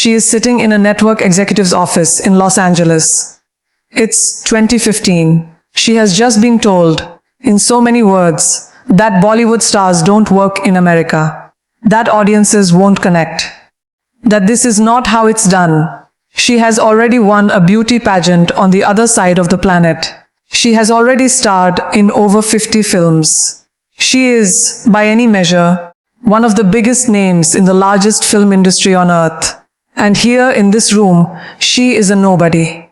She is sitting in a network executive's office in Los Angeles. It's 2015. She has just been told, in so many words, that Bollywood stars don't work in America, that audiences won't connect, that this is not how it's done. She has already won a beauty pageant on the other side of the planet. She has already starred in over 50 films. She is, by any measure, one of the biggest names in the largest film industry on earth. And here in this room, she is a nobody.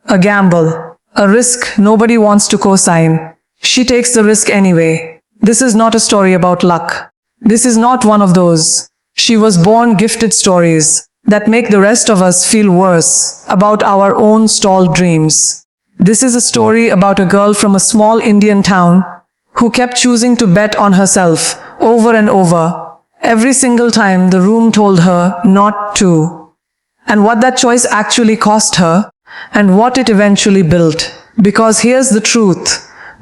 A gamble. A risk nobody wants to co-sign. She takes the risk anyway. This is not a story about luck. This is not one of those "she was born gifted" stories that make the rest of us feel worse about our own stalled dreams. This is a story about a girl from a small Indian town who kept choosing to bet on herself over and over, every single time the room told her not to. And what that choice actually cost her, and what it eventually built. Because here's the truth,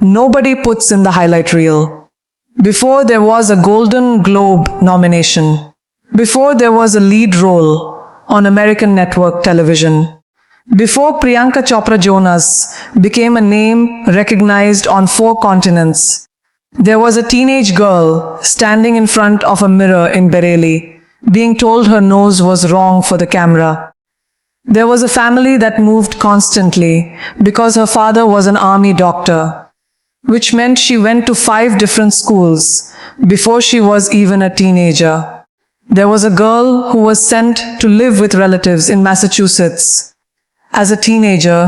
nobody puts in the highlight reel. Before there was a Golden Globe nomination, before there was a lead role on American network television, before Priyanka Chopra Jonas became a name recognized on 4 continents, there was a teenage girl standing in front of a mirror in Bareilly, being told her nose was wrong for the camera. There was a family that moved constantly because her father was an army doctor, which meant she went to 5 different schools before she was even a teenager. There was a girl who was sent to live with relatives in Massachusetts as a teenager,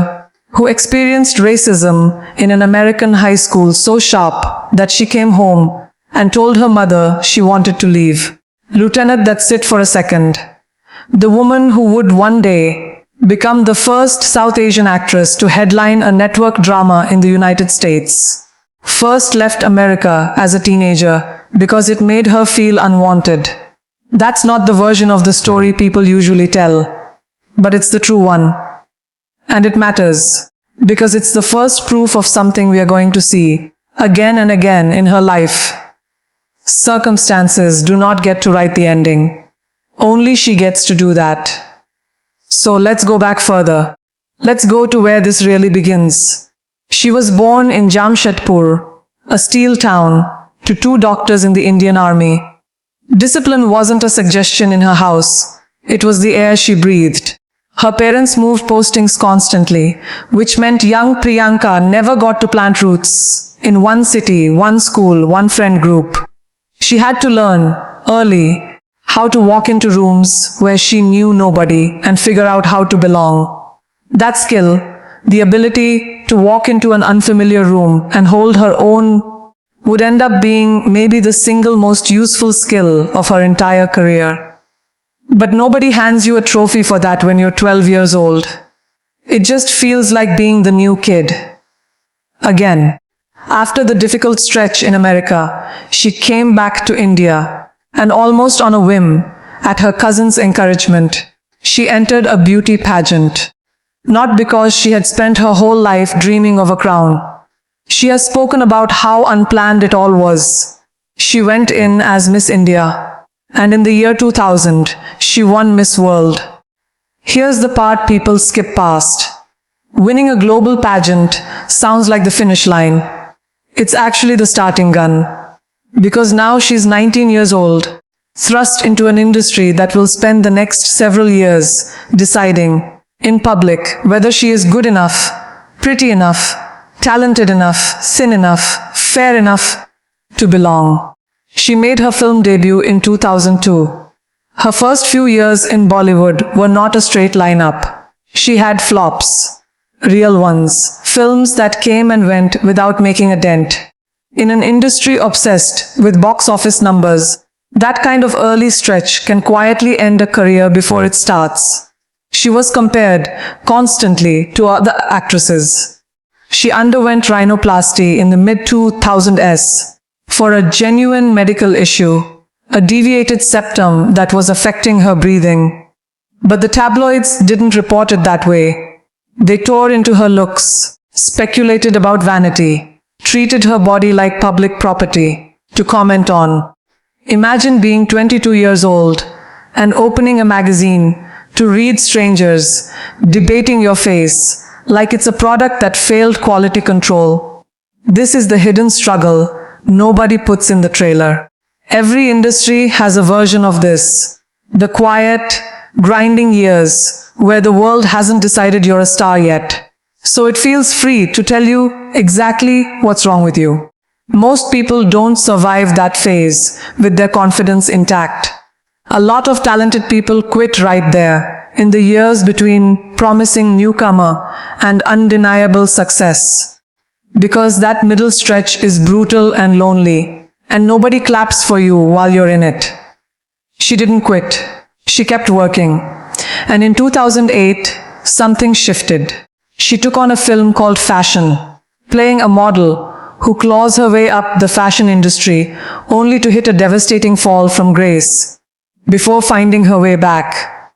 who experienced racism in an American high school so sharp that she came home and told her mother she wanted to leave. Lieutenant, that's it for a second. The woman who would one day become the first South Asian actress to headline a network drama in the United States, first left America as a teenager because it made her feel unwanted. That's not the version of the story people usually tell, but it's the true one. And it matters, because it's the first proof of something we are going to see again and again in her life. Circumstances do not get to write the ending. Only she gets to do that. So let's go back further. Let's go to where this really begins. She was born in Jamshedpur, a steel town, to 2 doctors in the Indian Army. Discipline wasn't a suggestion in her house. It was the air she breathed. Her parents moved postings constantly, which meant young Priyanka never got to plant roots in one city, one school, one friend group. She had to learn, early, how to walk into rooms where she knew nobody and figure out how to belong. That skill, the ability to walk into an unfamiliar room and hold her own, would end up being maybe the single most useful skill of her entire career. But nobody hands you a trophy for that when you're 12 years old. It just feels like being the new kid. Again, after the difficult stretch in America, she came back to India, and almost on a whim, at her cousin's encouragement, she entered a beauty pageant. Not because she had spent her whole life dreaming of a crown. She has spoken about how unplanned it all was. She went in as Miss India. And in the year 2000, she won Miss World. Here's the part people skip past. Winning a global pageant sounds like the finish line. It's actually the starting gun. Because now she's 19 years old, thrust into an industry that will spend the next several years deciding, in public, whether she is good enough, pretty enough, talented enough, thin enough, fair enough to belong. She made her film debut in 2002. Her first few years in Bollywood were not a straight line up. She had flops, real ones, films that came and went without making a dent. In an industry obsessed with box office numbers, that kind of early stretch can quietly end a career before it starts. She was compared constantly to other actresses. She underwent rhinoplasty in the mid-2000s. For a genuine medical issue, a deviated septum that was affecting her breathing. But the tabloids didn't report it that way. They tore into her looks, speculated about vanity, treated her body like public property to comment on. Imagine being 22 years old and opening a magazine to read strangers, debating your face, like it's a product that failed quality control. This is the hidden struggle nobody puts in the trailer. Every industry has a version of this. The quiet, grinding years where the world hasn't decided you're a star yet. So it feels free to tell you exactly what's wrong with you. Most people don't survive that phase with their confidence intact. A lot of talented people quit right there, in the years between promising newcomer and undeniable success. Because that middle stretch is brutal and lonely, and nobody claps for you while you're in it. She didn't quit. She kept working. And in 2008, something shifted. She took on a film called Fashion, playing a model who claws her way up the fashion industry only to hit a devastating fall from grace before finding her way back.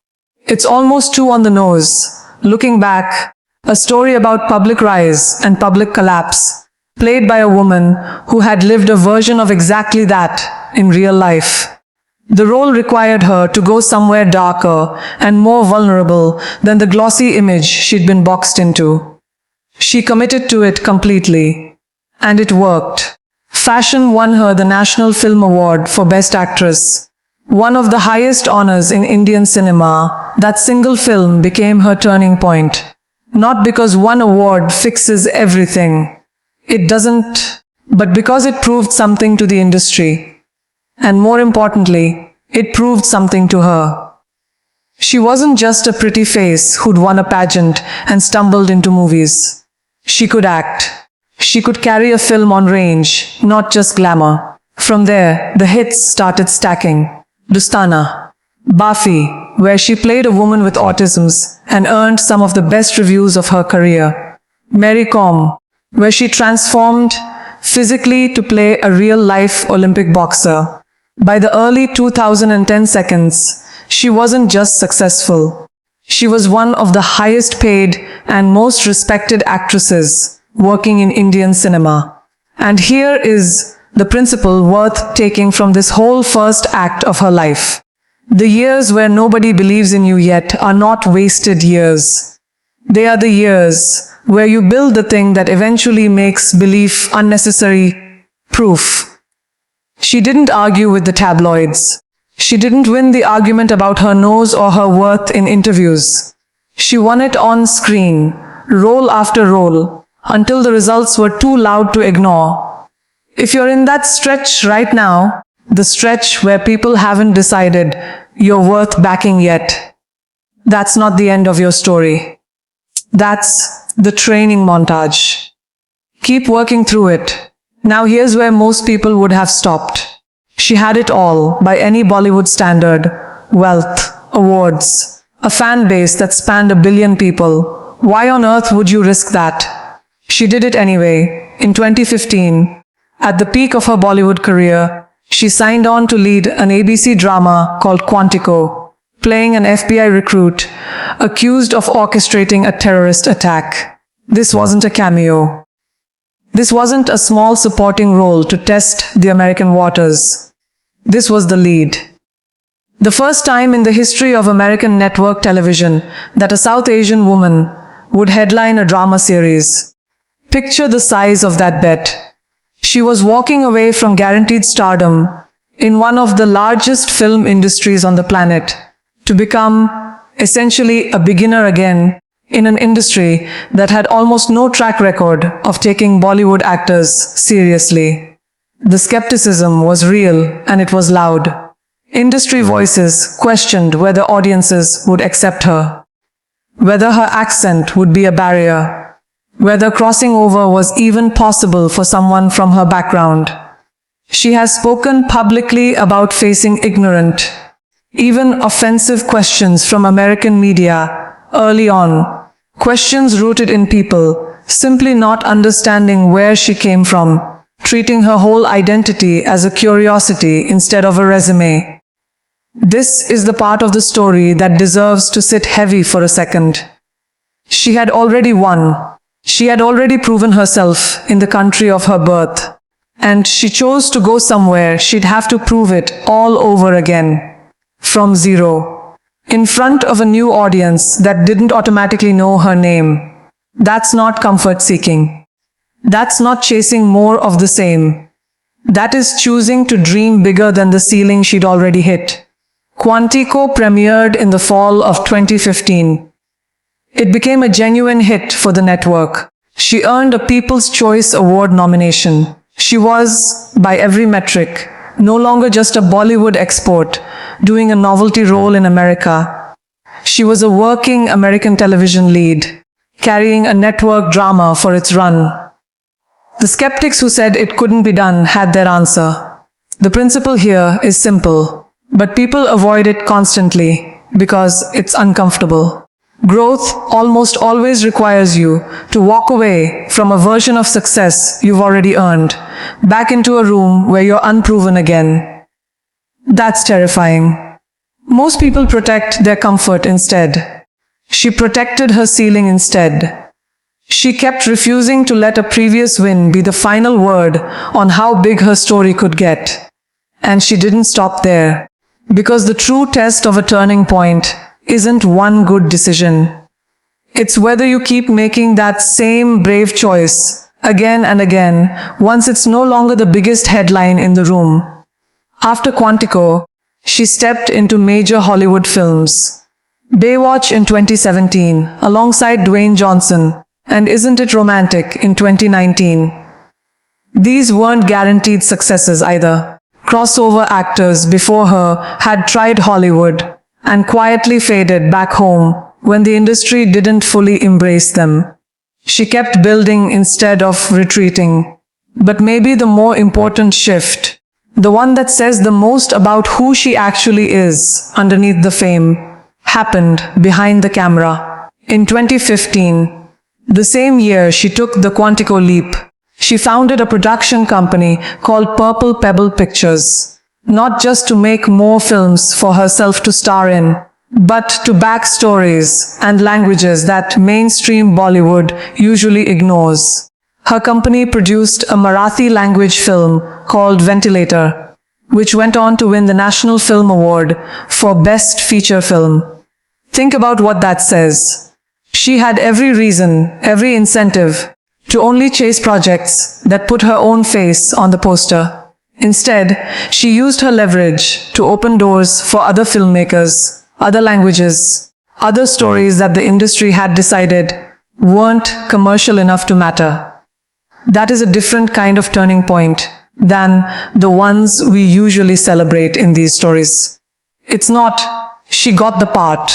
It's almost too on the nose. Looking back, a story about public rise and public collapse, played by a woman who had lived a version of exactly that in real life. The role required her to go somewhere darker and more vulnerable than the glossy image she'd been boxed into. She committed to it completely. And it worked. Fashion won her the National Film Award for Best Actress, one of the highest honors in Indian cinema. That single film became her turning point. Not because one award fixes everything. It doesn't, but because it proved something to the industry. And more importantly, it proved something to her. She wasn't just a pretty face who'd won a pageant and stumbled into movies. She could act. She could carry a film on range, not just glamour. From there, the hits started stacking. Dostana, Bafi, where she played a woman with autisms and earned some of the best reviews of her career. Mary Kom, where she transformed physically to play a real-life Olympic boxer. By the early 2010 seconds, she wasn't just successful. She was one of the highest paid and most respected actresses working in Indian cinema. And here is the principle worth taking from this whole first act of her life. The years where nobody believes in you yet are not wasted years. They are the years where you build the thing that eventually makes belief unnecessary proof. She didn't argue with the tabloids. She didn't win the argument about her nose or her worth in interviews. She won it on screen, role after role, until the results were too loud to ignore. If you're in that stretch right now, the stretch where people haven't decided you're worth backing yet, that's not the end of your story. That's the training montage. Keep working through it. Now here's where most people would have stopped. She had it all, by any Bollywood standard: wealth, awards, a fan base that spanned 1 billion people. Why on earth would you risk that? She did it anyway. In 2015, at the peak of her Bollywood career, she signed on to lead an ABC drama called Quantico, playing an FBI recruit accused of orchestrating a terrorist attack. This wasn't a cameo. This wasn't a small supporting role to test the American waters. This was the lead. The first time in the history of American network television that a South Asian woman would headline a drama series. Picture the size of that bet. She was walking away from guaranteed stardom in one of the largest film industries on the planet to become essentially a beginner again in an industry that had almost no track record of taking Bollywood actors seriously. The skepticism was real and it was loud. Industry voices questioned whether audiences would accept her, whether her accent would be a barrier, whether crossing over was even possible for someone from her background. She has spoken publicly about facing ignorant, even offensive questions from American media early on. Questions rooted in people simply not understanding where she came from, treating her whole identity as a curiosity instead of a resume. This is the part of the story that deserves to sit heavy for a second. She had already won. She had already proven herself in the country of her birth. And she chose to go somewhere she'd have to prove it all over again. From zero. in front of a new audience that didn't automatically know her name. That's not comfort seeking. That's not chasing more of the same. That is choosing to dream bigger than the ceiling she'd already hit. Quantico premiered in the fall of 2015. It became a genuine hit for the network. She earned a People's Choice Award nomination. She was, by every metric, no longer just a Bollywood export, doing a novelty role in America. She was a working American television lead, carrying a network drama for its run. The skeptics who said it couldn't be done had their answer. The principle here is simple, but people avoid it constantly because it's uncomfortable. Growth almost always requires you to walk away from a version of success you've already earned, back into a room where you're unproven again. That's terrifying. Most people protect their comfort instead. She protected her ceiling instead. She kept refusing to let a previous win be the final word on how big her story could get. And she didn't stop there. Because the true test of a turning point isn't one good decision. It's whether you keep making that same brave choice again and again once it's no longer the biggest headline in the room. After Quantico, she stepped into major Hollywood films. Baywatch in 2017, alongside Dwayne Johnson, and Isn't It Romantic in 2019. These weren't guaranteed successes either. Crossover actors before her had tried Hollywood and quietly faded back home when the industry didn't fully embrace them. She kept building instead of retreating. But maybe the more important shift, the one that says the most about who she actually is underneath the fame, happened behind the camera. In 2015, the same year she took the Quantico leap, she founded a production company called Purple Pebble Pictures, not just to make more films for herself to star in, but to back stories and languages that mainstream Bollywood usually ignores. Her company produced a Marathi language film called Ventilator, which went on to win the National Film Award for Best Feature Film. Think about what that says. She had every reason, every incentive, to only chase projects that put her own face on the poster. Instead, she used her leverage to open doors for other filmmakers, other languages, other stories that the industry had decided weren't commercial enough to matter. That is a different kind of turning point than the ones we usually celebrate in these stories. It's not, she got the part.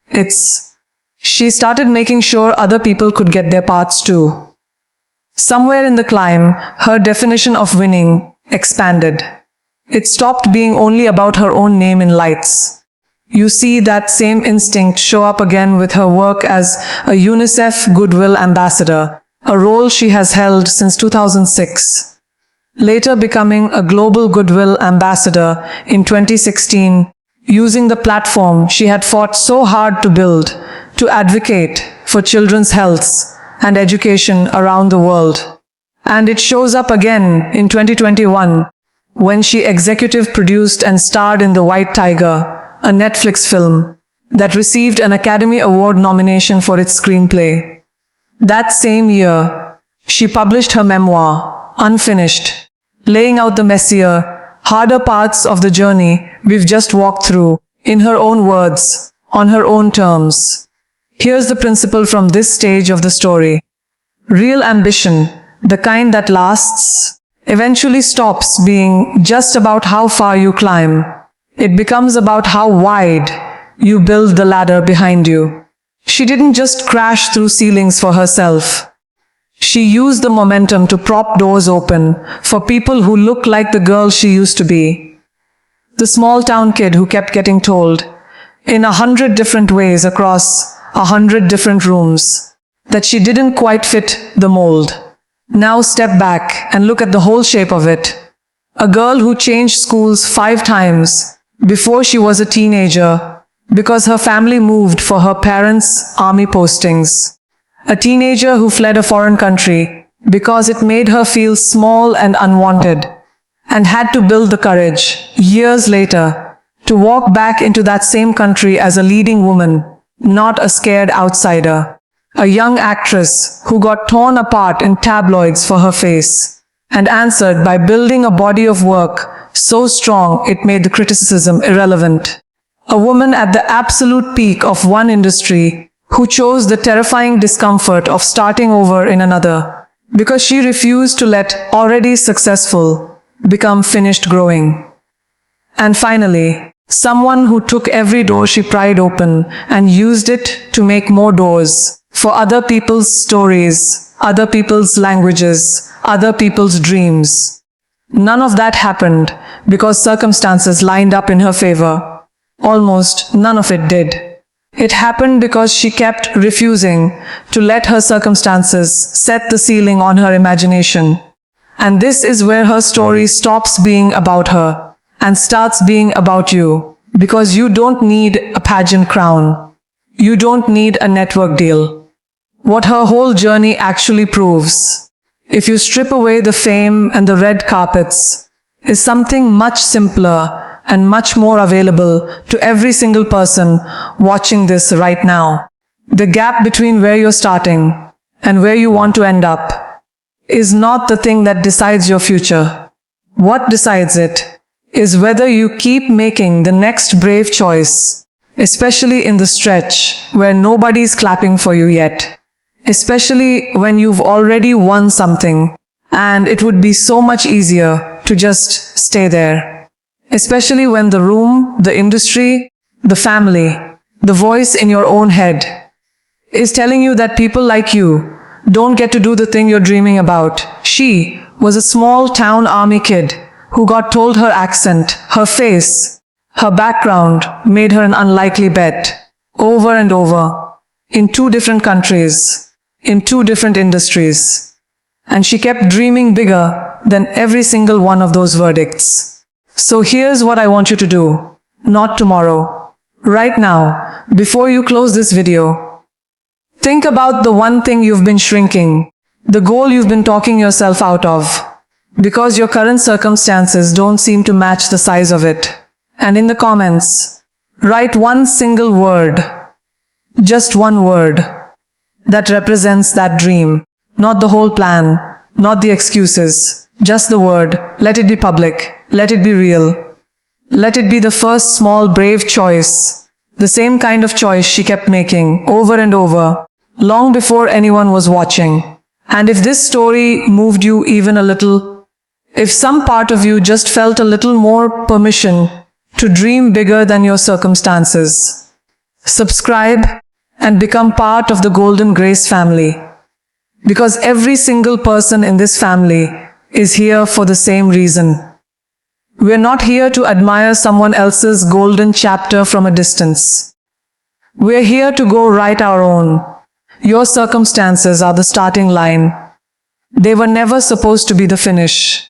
It's, she started making sure other people could get their parts too. Somewhere in the climb, her definition of winning expanded. It stopped being only about her own name in lights. You see that same instinct show up again with her work as a UNICEF Goodwill Ambassador, a role she has held since 2006. Later becoming a Global Goodwill Ambassador in 2016, using the platform she had fought so hard to build to advocate for children's health and education around the world. And it shows up again in 2021, when she executive produced and starred in The White Tiger, a Netflix film that received an Academy Award nomination for its screenplay. That same year, she published her memoir, Unfinished, laying out the messier, harder parts of the journey we've just walked through, in her own words, on her own terms. Here's the principle from this stage of the story. Real ambition, the kind that lasts, eventually stops being just about how far you climb. It becomes about how wide you build the ladder behind you. She didn't just crash through ceilings for herself. She used the momentum to prop doors open for people who look like the girl she used to be. The small town kid who kept getting told, in 100 different ways across 100 different rooms, that she didn't quite fit the mold. Now step back and look at the whole shape of it. A girl who changed schools 5 times before she was a teenager because her family moved for her parents' army postings. A teenager who fled a foreign country because it made her feel small and unwanted, and had to build the courage, years later, to walk back into that same country as a leading woman, not a scared outsider. A young actress who got torn apart in tabloids for her face, and answered by building a body of work so strong it made the criticism irrelevant. A woman at the absolute peak of one industry who chose the terrifying discomfort of starting over in another, because she refused to let already successful become finished growing. And finally, someone who took every door she pried open and used it to make more doors for other people's stories, other people's languages, other people's dreams. None of that happened because circumstances lined up in her favor. Almost none of it did. It happened because she kept refusing to let her circumstances set the ceiling on her imagination. And this is where her story stops being about her and starts being about you, because you don't need a pageant crown. You don't need a network deal. What her whole journey actually proves, if you strip away the fame and the red carpets, is something much simpler and much more available to every single person watching this right now. The gap between where you're starting and where you want to end up is not the thing that decides your future. What decides it is whether you keep making the next brave choice, especially in the stretch where nobody's clapping for you yet, especially when you've already won something and it would be so much easier to just stay there, especially when the room, the industry, the family, the voice in your own head is telling you that people like you don't get to do the thing you're dreaming about. She was a small town army kid who got told her accent, her face, her background made her an unlikely bet over and over in 2 different countries, in 2 different industries. And she kept dreaming bigger than every single one of those verdicts. So here's what I want you to do. Not tomorrow. Right now, before you close this video, think about the one thing you've been shrinking, the goal you've been talking yourself out of, because your current circumstances don't seem to match the size of it. And in the comments, write one single word, just one word, that represents that dream. Not the whole plan, not the excuses, just the word. Let it be public, let it be real. Let it be the first small brave choice, the same kind of choice she kept making over and over, long before anyone was watching. And if this story moved you even a little, if some part of you just felt a little more permission to dream bigger than your circumstances, subscribe and become part of the Golden Grace family. Because every single person in this family is here for the same reason. We're not here to admire someone else's golden chapter from a distance. We're here to go write our own. Your circumstances are the starting line. They were never supposed to be the finish.